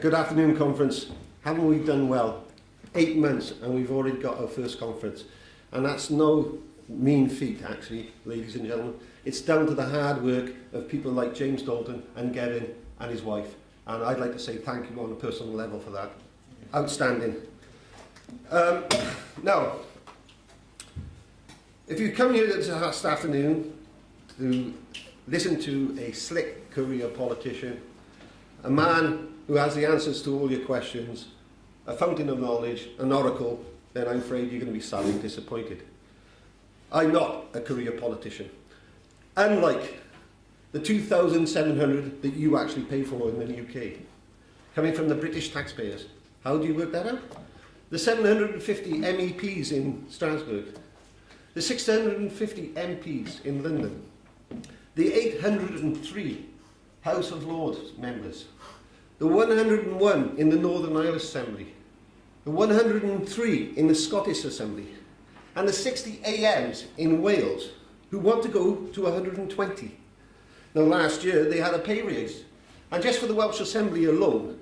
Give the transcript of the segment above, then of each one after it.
Good afternoon, conference. Haven't we done well? 8 months and we've already got our first conference. And that's no mean feat, actually, ladies and gentlemen. It's down to the hard work of people like James Dalton and Gavin and his wife. And I'd like to say thank you on a personal level for that. Outstanding. Now, if you come here this afternoon to listen to a slick career politician, a man who has the answers to all your questions, a fountain of knowledge, an oracle, then I'm afraid you're going to be sadly disappointed. I'm not a career politician. Unlike the 2,700 that you actually pay for in the UK, coming from the British taxpayers. How do you work that out? The 750 MEPs in Strasbourg, the 650 MPs in London, the 803 House of Lords members, the 101 in the Northern Ireland Assembly, the 103 in the Scottish Assembly, and the 60 AMs in Wales who want to go to 120. Now last year they had a pay raise, and just for the Welsh Assembly alone,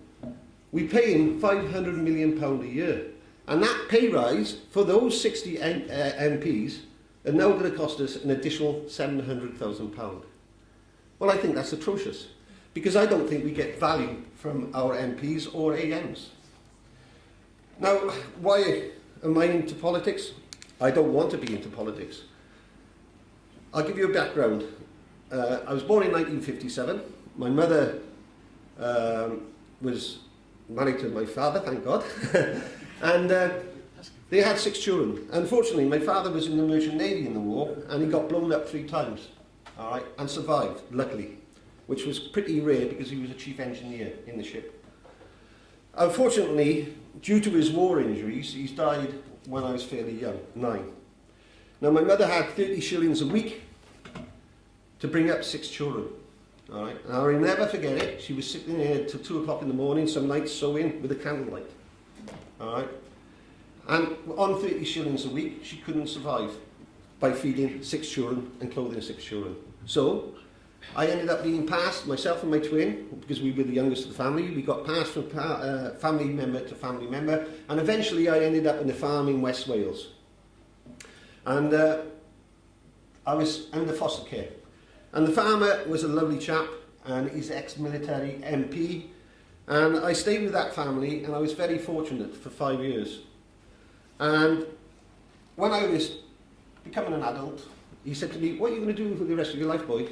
we pay in £500 million a year. And that pay rise for those 60 MPs are now going to cost us an additional £700,000. Well, I think that's atrocious, because I don't think we get value from our MPs or AMs. Now, why am I into politics? I don't want to be into politics. I'll give you a background. I was born in 1957. My mother was married to my father, thank God. And they had 6 children. Unfortunately, my father was in the Merchant Navy in the war, and he got blown up 3 times, all right, and survived, luckily, which was pretty rare because he was a chief engineer in the ship. Unfortunately, due to his war injuries, he's died when I was fairly young, 9. Now, my mother had 30 shillings a week to bring up 6 children. All right, and I'll never forget it. She was sitting there till 2 o'clock in the morning, some nights sewing with a candlelight. All right, and on 30 shillings a week, she couldn't survive by feeding 6 children and clothing 6 children. So I ended up being passed, myself and my twin, because we were the youngest of the family. We got passed from family member to family member, and eventually I ended up in a farm in West Wales. And I was under foster care. And the farmer was a lovely chap, and he's ex-military MP. And I stayed with that family, and I was very fortunate for 5 years. And when I was becoming an adult, he said to me, "What are you going to do for the rest of your life, boy?"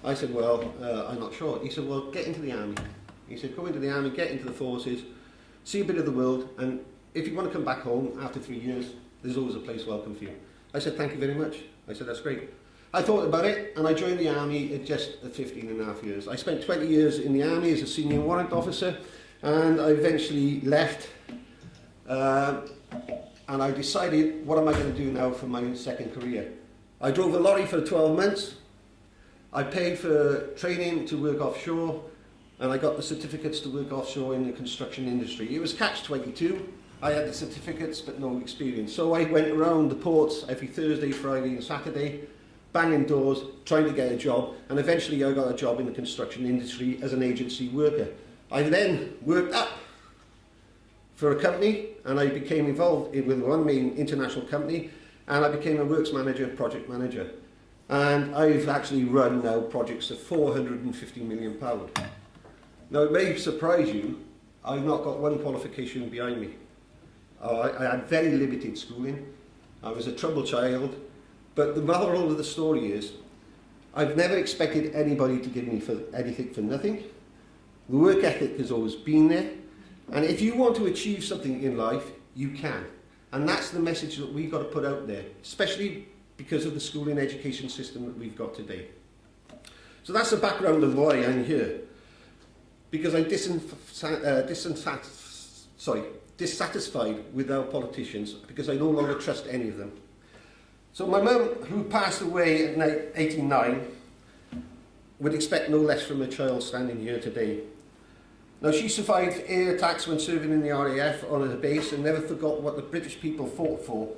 I said, "Well, I'm not sure." He said, "Well, get into the army." He said, "Go into the army, get into the forces, see a bit of the world, and if you want to come back home after 3 years, there's always a place welcome for you." I said, "Thank you very much." I said, "That's great." I thought about it, and I joined the army at just 15 and a half years. I spent 20 years in the army as a senior warrant officer, and I eventually left, and I decided, what am I going to do now for my second career? I drove a lorry for 12 months. I paid for training to work offshore, and I got the certificates to work offshore in the construction industry. It was catch-22. I had the certificates, but no experience. So I went around the ports every Thursday, Friday, and Saturday, banging doors, trying to get a job, and eventually I got a job in the construction industry as an agency worker. I then worked up for a company, and I became involved with one main international company, and I became a works manager, project manager. And I've actually run now projects of £450 million. Now, it may surprise you, I've not got one qualification behind me. I had very limited schooling. I was a troubled child. But the moral of the story is, I've never expected anybody to give me anything for nothing. The work ethic has always been there. And if you want to achieve something in life, you can. And that's the message that we've got to put out there, especially because of the schooling education system that we've got today. So that's the background of why I'm here. Because I'm dissatisfied with our politicians, because I no longer trust any of them. So my mum, who passed away at 89, would expect no less from a child standing here today. Now, she survived air attacks when serving in the RAF on a base and never forgot what the British people fought for,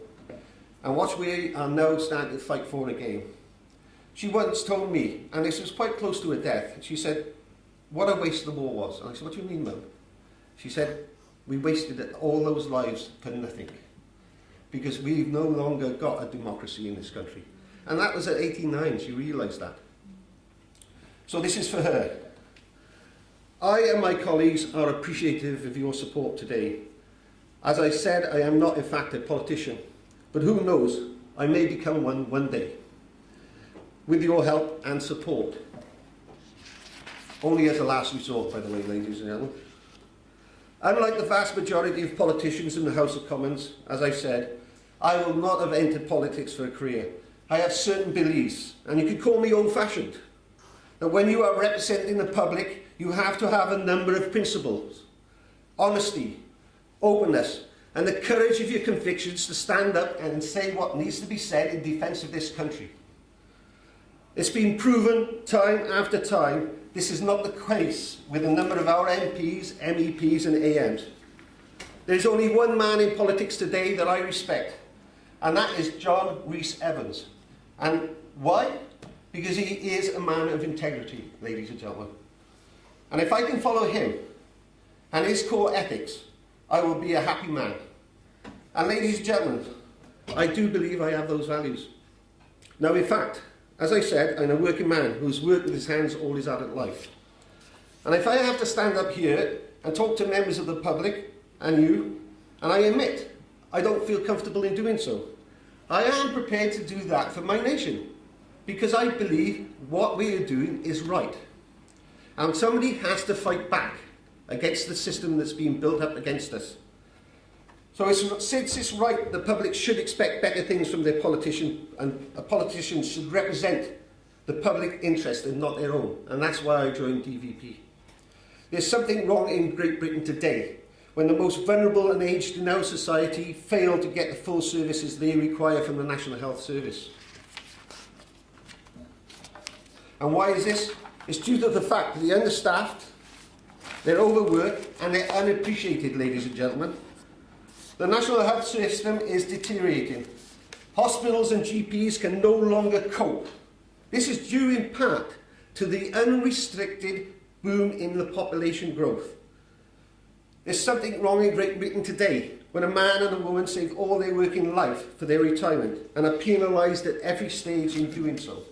and what we are now starting to fight for again. She once told me, and this was quite close to her death, she said, "What a waste the war was." And I said, "What do you mean, Mum?" She said, we wasted all those lives for nothing, because we've no longer got a democracy in this country. And that was at 89, she realised that. So this is for her. I and my colleagues are appreciative of your support today. As I said, I am not in fact a politician, but who knows, I may become one day. With your help and support. Only as a last resort, by the way, ladies and gentlemen. Unlike the vast majority of politicians in the House of Commons, as I said, I will not have entered politics for a career. I have certain beliefs, and you could call me old-fashioned, that when you are representing the public, you have to have a number of principles. Honesty, openness, and the courage of your convictions to stand up and say what needs to be said in defence of this country. It's been proven time after time this is not the case with a number of our MPs, MEPs and AMs. There's only one man in politics today that I respect, and that is John Rhys-Evans. And why? Because he is a man of integrity, ladies and gentlemen. And if I can follow him and his core ethics, I will be a happy man. And ladies and gentlemen, I do believe I have those values. Now, in fact, as I said, I'm a working man who's worked with his hands all his adult life. And if I have to stand up here and talk to members of the public and you, and I admit I don't feel comfortable in doing so, I am prepared to do that for my nation, because I believe what we are doing is right. And somebody has to fight back against the system that's been built up against us. So since it's right, the public should expect better things from their politician, and a politician should represent the public interest and not their own. And that's why I joined DVP. There's something wrong in Great Britain today, when the most vulnerable and aged in our society fail to get the full services they require from the National Health Service. And why is this? It's due to the fact that they're understaffed, they're overworked, and they're unappreciated, ladies and gentlemen. The National Health System is deteriorating. Hospitals and GPs can no longer cope. This is due in part to the unrestricted boom in the population growth. There's something wrong in Great Britain today when a man and a woman save all their working life for their retirement and are penalised at every stage in doing so.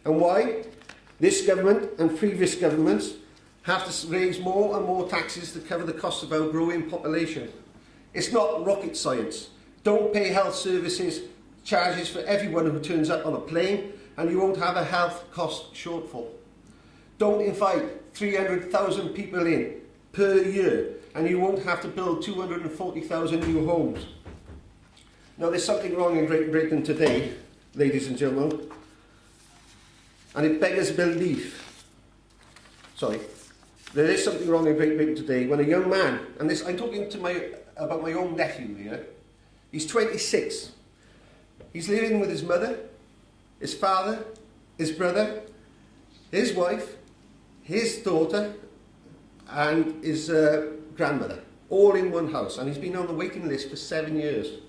And why? This government and previous governments have to raise more and more taxes to cover the cost of our growing population. It's not rocket science. Don't pay health services charges for everyone who turns up on a plane, and you won't have a health cost shortfall. Don't invite 300,000 people in per year, and you won't have to build 240,000 new homes. Now, there's something wrong in Great Britain today, ladies and gentlemen, and it beggars belief. There is something wrong in Great Britain today when a young man, and this, I'm talking about my own nephew here. He's 26. He's living with his mother, his father, his brother, his wife, his daughter, and his grandmother, all in one house. And he's been on the waiting list for 7 years.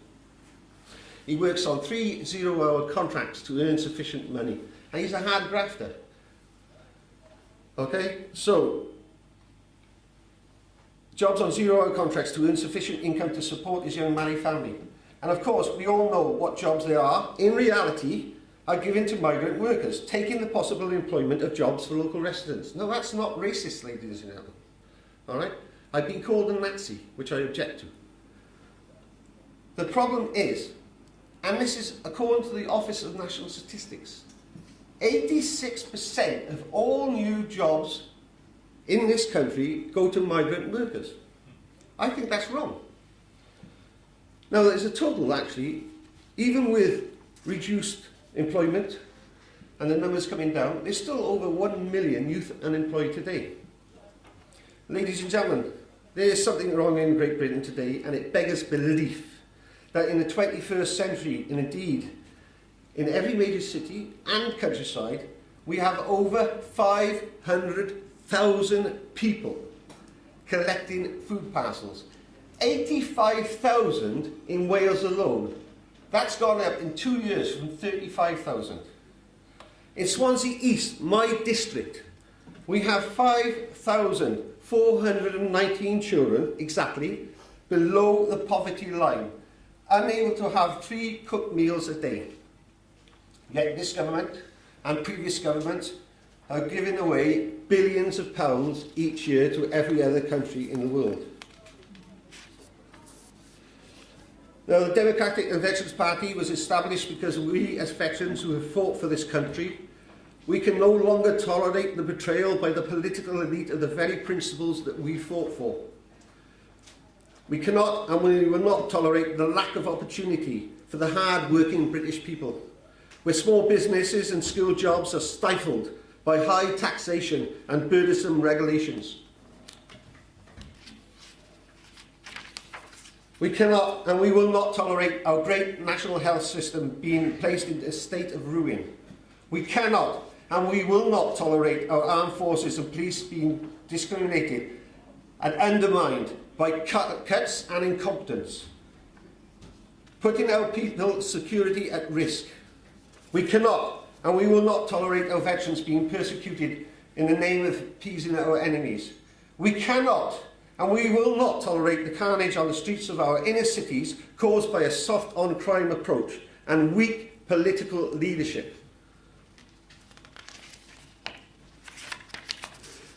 He works on 3 zero-hour contracts to earn sufficient money. And he's a hard grafter. Okay? So, jobs on zero-hour contracts to earn sufficient income to support his young married family. And of course, we all know what jobs they are, in reality, are given to migrant workers, taking the possible employment of jobs for local residents. No, that's not racist, ladies and gentlemen. All right? I've been called a Nazi, which I object to. The problem is, and this is according to the Office of National Statistics, 86% of all new jobs in this country go to migrant workers. I think that's wrong. Now, there's a total, actually, even with reduced employment and the numbers coming down, there's still over 1 million youth unemployed today. Ladies and gentlemen, there is something wrong in Great Britain today, and it beggars belief that in the 21st century, and indeed in every major city and countryside, we have over 500,000 people collecting food parcels. 85,000 in Wales alone. That's gone up in 2 years from 35,000. In Swansea East, my district, we have 5,000 419 children, exactly, below the poverty line, unable to have 3 cooked meals a day. Yet this government and previous governments are giving away billions of pounds each year to every other country in the world. Now, the Democratic and Veterans Party was established because we, as veterans who have fought for this country, we can no longer tolerate the betrayal by the political elite of the very principles that we fought for. We cannot and we will not tolerate the lack of opportunity for the hard-working British people, where small businesses and school jobs are stifled by high taxation and burdensome regulations. We cannot and we will not tolerate our great national health system being placed in a state of ruin. We cannot and we will not tolerate our armed forces and police being discriminated and undermined by cuts and incompetence, putting our people's security at risk. We cannot and we will not tolerate our veterans being persecuted in the name of appeasing our enemies. We cannot and we will not tolerate the carnage on the streets of our inner cities caused by a soft on crime approach and weak political leadership.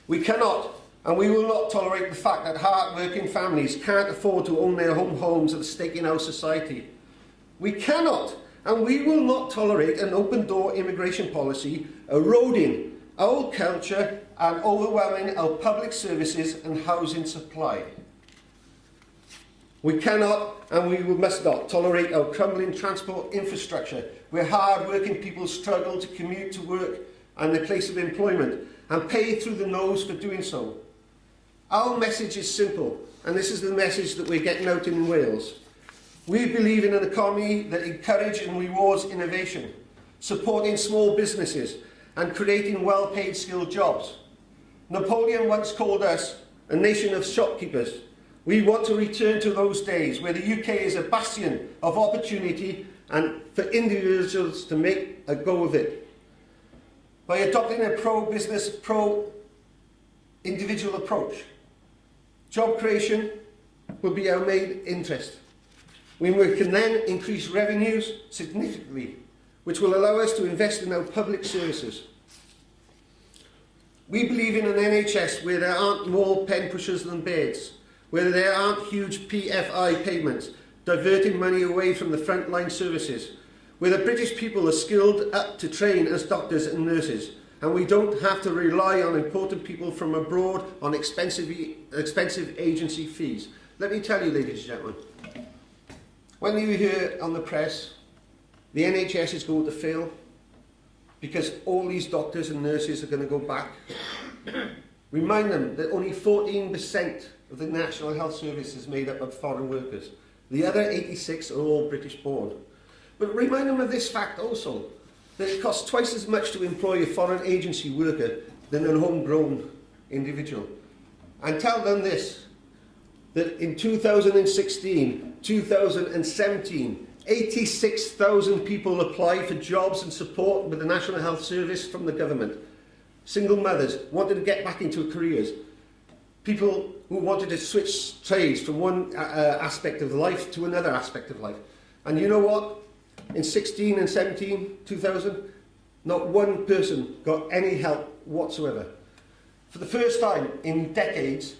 We cannot and we will not tolerate the fact that hard-working families can't afford to own their home homes at stake in our society. We cannot and we will not tolerate an open-door immigration policy eroding our culture and overwhelming our public services and housing supply. We cannot and we must not tolerate our crumbling transport infrastructure, where hard-working people struggle to commute to work and their place of employment and pay through the nose for doing so. Our message is simple, and this is the message that we're getting out in Wales. We believe in an economy that encourages and rewards innovation, supporting small businesses and creating well-paid skilled jobs. Napoleon once called us a nation of shopkeepers. We want to return to those days where the UK is a bastion of opportunity and for individuals to make a go of it. By adopting a pro-business, pro-individual approach, job creation will be our main interest. We can then increase revenues significantly, which will allow us to invest in our public services. We believe in an NHS where there aren't more pen pushers than beds, where there aren't huge PFI payments diverting money away from the frontline services, where the British people are skilled up to train as doctors and nurses, and we don't have to rely on imported people from abroad on expensive agency fees. Let me tell you, ladies and gentlemen, when you hear on the press the NHS is going to fail because all these doctors and nurses are going to go back, remind them that only 14% of the National Health Service is made up of foreign workers. The other 86 are all British born. But remind them of this fact also, that it costs twice as much to employ a foreign agency worker than a homegrown individual. And tell them this, that in 2016, 2017, 86,000 people applied for jobs and support with the National Health Service from the government. Single mothers wanted to get back into careers. People who wanted to switch trades from one aspect of life to another aspect of life. And you know what? In 16 and 17, 2000, not one person got any help whatsoever. For the first time in decades,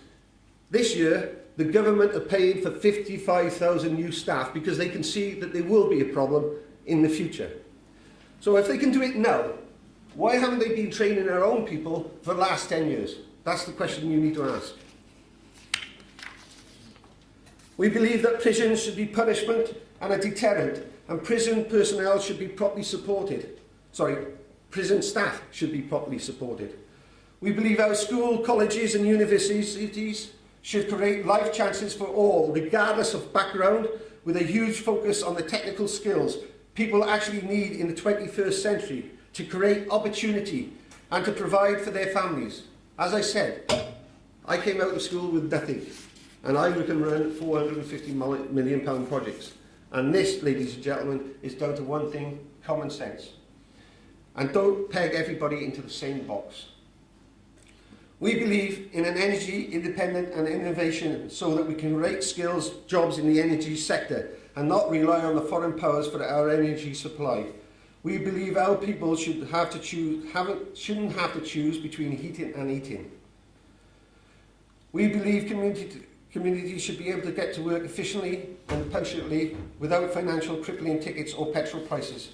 this year, the government are paying for 55,000 new staff because they can see that there will be a problem in the future. So if they can do it now, why haven't they been training their own people for the last 10 years? That's the question you need to ask. We believe that prisons should be punishment and a deterrent, and prison personnel should be properly supported. Prison staff should be properly supported. We believe our school, colleges and universities should create life chances for all, regardless of background, with a huge focus on the technical skills people actually need in the 21st century to create opportunity and to provide for their families. As I said, I came out of school with nothing, and I can run £450 million projects. And this, ladies and gentlemen, is down to one thing: common sense. And don't peg everybody into the same box. We believe in an energy independent and innovation so that we can create skills, jobs in the energy sector and not rely on the foreign powers for our energy supply. We believe our people shouldn't have to choose between heating and eating. We believe communities should be able to get to work efficiently and punctually without financial crippling tickets or petrol prices.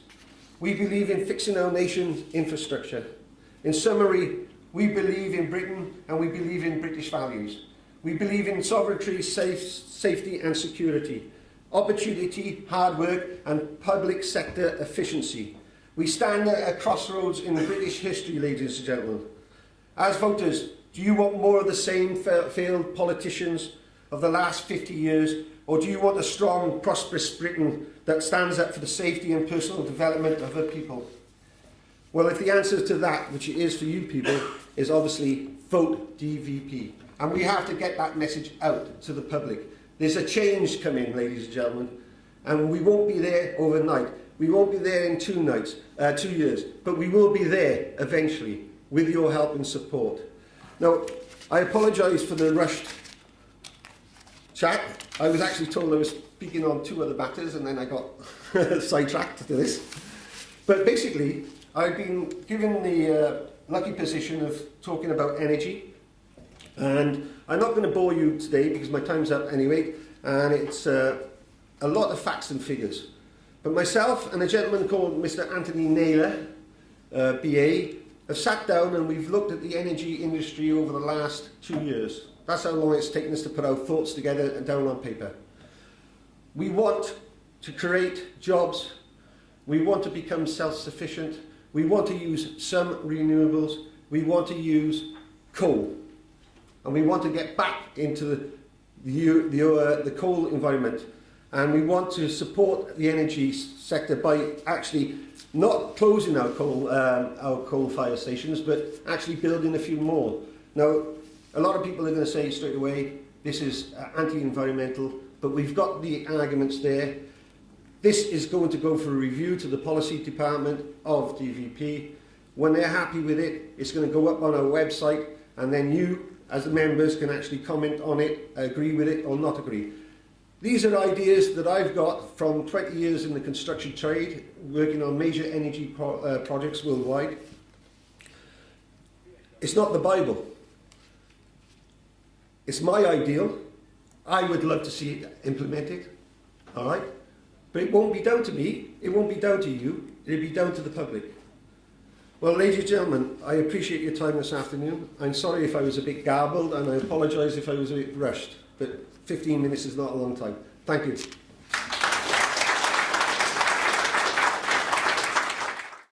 We believe in fixing our nation's infrastructure. In summary, we believe in Britain and we believe in British values. We believe in sovereignty, safety and security, opportunity, hard work and public sector efficiency. We stand at a crossroads in British history, ladies and gentlemen. As voters, do you want more of the same failed politicians of the last 50 years, or do you want a strong, prosperous Britain that stands up for the safety and personal development of her people? Well, if the answer to that, which it is for you people, is obviously vote DVP. And we have to get that message out to the public. There's a change coming, ladies and gentlemen, and we won't be there overnight. We won't be there in 2 years, but we will be there eventually with your help and support. Now, I apologise for the rushed chat. I was actually told I was speaking on 2 other matters and then I got sidetracked to this. But basically, I've been given the lucky position of talking about energy, and I'm not going to bore you today because my time's up anyway, and it's a lot of facts and figures. But myself and a gentleman called Mr. Anthony Naylor, BA, have sat down and we've looked at the energy industry over the last 2 years. That's how long it's taken us to put our thoughts together and down on paper. We want to create jobs. We want to become self-sufficient. We want to use some renewables. We want to use coal. And we want to get back into the coal environment. And we want to support the energy sector by actually not closing our coal fire stations, but actually building a few more. Now, a lot of people are going to say straight away, this is anti-environmental, but we've got the arguments there. This is going to go for a review to the policy department of DVP. When they're happy with it, it's going to go up on our website, and then you, as the members, can actually comment on it, agree with it or not agree. These are ideas that I've got from 20 years in the construction trade, working on major energy projects worldwide. It's not the Bible. It's my ideal. I would love to see it implemented, all right? But it won't be down to me, it won't be down to you, it'll be down to the public. Well, ladies and gentlemen, I appreciate your time this afternoon. I'm sorry if I was a bit garbled, and I apologise if I was a bit rushed, but 15 minutes is not a long time. Thank you.